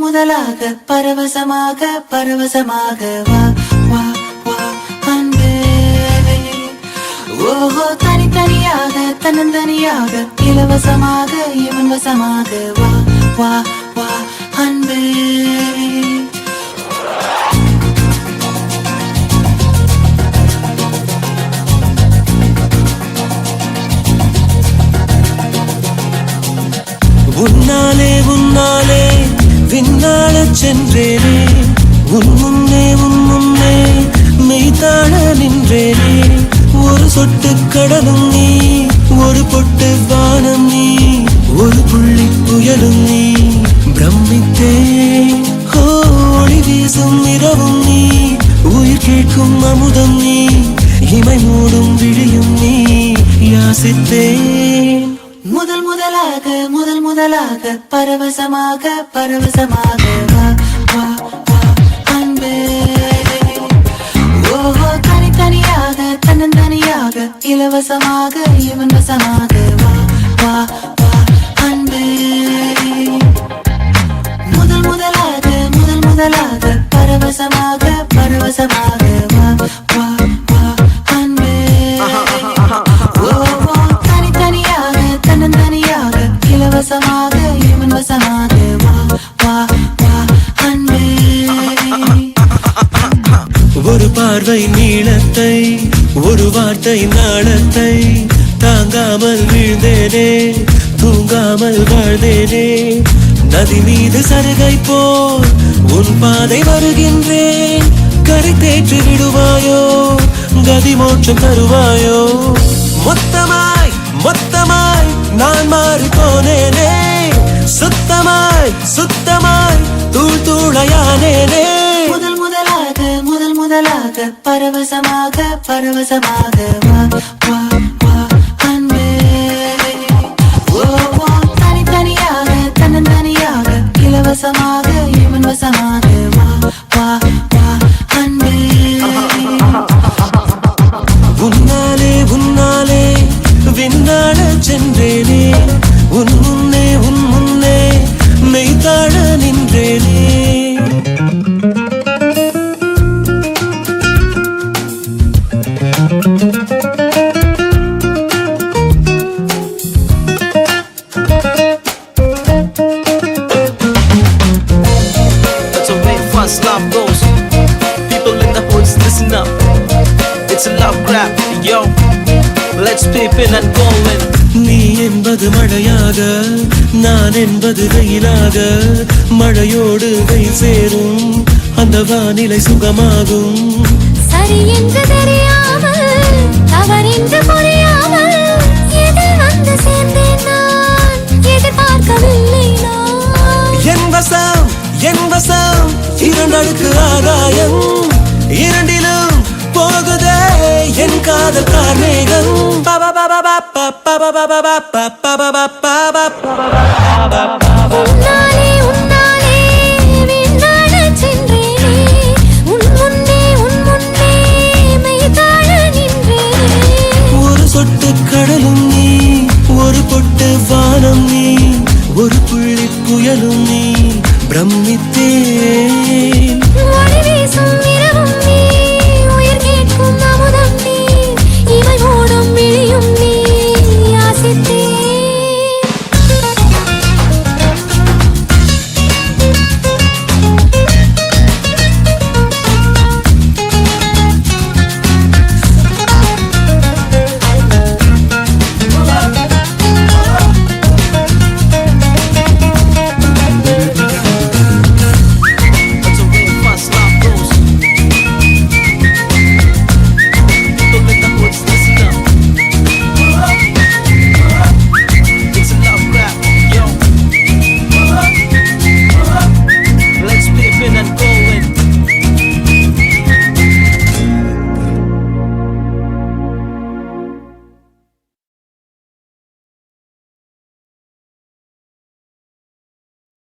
முதலாக பரவசமாக வா வா வா அன்பே. ஓஹோ தனித்தனியாக தன்னந்தனியாக இலவசமாக இவன் வசமாக வா வா வா அன்பே. உன்னாலே விண்ணாளச் சென்றேனே, உன் முன்னே மெய்தாழ நின்றேனே. ஒரு சொட்டு கடலும் நீ, ஒரு பொட்டு வானம் நீ, ஒரு புள்ளி புயலும் நீ. பிரமித்தேன் ஒளி வீசும் இரவும் நீ, உயிர் கேட்கும் அமுதம் நீ, இமை மூடும் விழியும் நீ. யாசித்தேன் முதலாக பரவசமாக வா வா வா அன்பே. ஓஹோ தனித்தனியாக தன்னந்தனியாக இலவசமாக இவன் வசமாக வா வா வா அன்பே. முதலாக பரவசமாக வா வா வா அன்பே. ஓஹோ தனித்தனியாக தன்னந்தனியாக இலவசமாக இவன் வசமாக வா வா வா அன்பே. ஒரு பார்வை நீளத்தை, ஒரு வார்த்தை நாளத்தை, தாங்காமல் வீழ்ந்தேனே, தூங்காமல் வாழ்ந்தேனே. நதி மீது சருகை போல் உன் பாதை வருகின்றேன். கரை தேற்றி விடுவாயோ, கதி மோட்சம் தருவாயோ. மொத்தமாய் நான் மாறி போனேனே, சுத்தமாய் தூளையானேனே. முதலாக பரவசமாக வா வா வா அன்பே. ஓ தனித்தனியாக தன்னந்தனியாக இலவசமாக இவன் வசமாக வா வா வா அன்பே. உன்னாலே விண்ணாளச் சென்றேனே, உன் முன்னே மெய்தாழ நின்றேனே. That's the way fast love goes. People in the hoods, listen up. It's a love grab, yo. Let's peep in and go in. நீ என்பது மழையாக, நான் என்பது வெயிலாக. மழையோடு வெயில் சேரும், அந்த வானிலை சுகமாகும். சரி என்று தெரியாமல், தவறென்று புரியாமல், எதில் வந்து சேர்ந்தேன் நான், எதிர்பார்க்கவில்லை நான். என் வசம் இரண்டடுக்கு ஆகாயம், இரண்டிலும் போகுதே என் காதல் கார்மேகம். பா பா பா பா பா பா பா பா பா பா பா பா பா பா பா பா.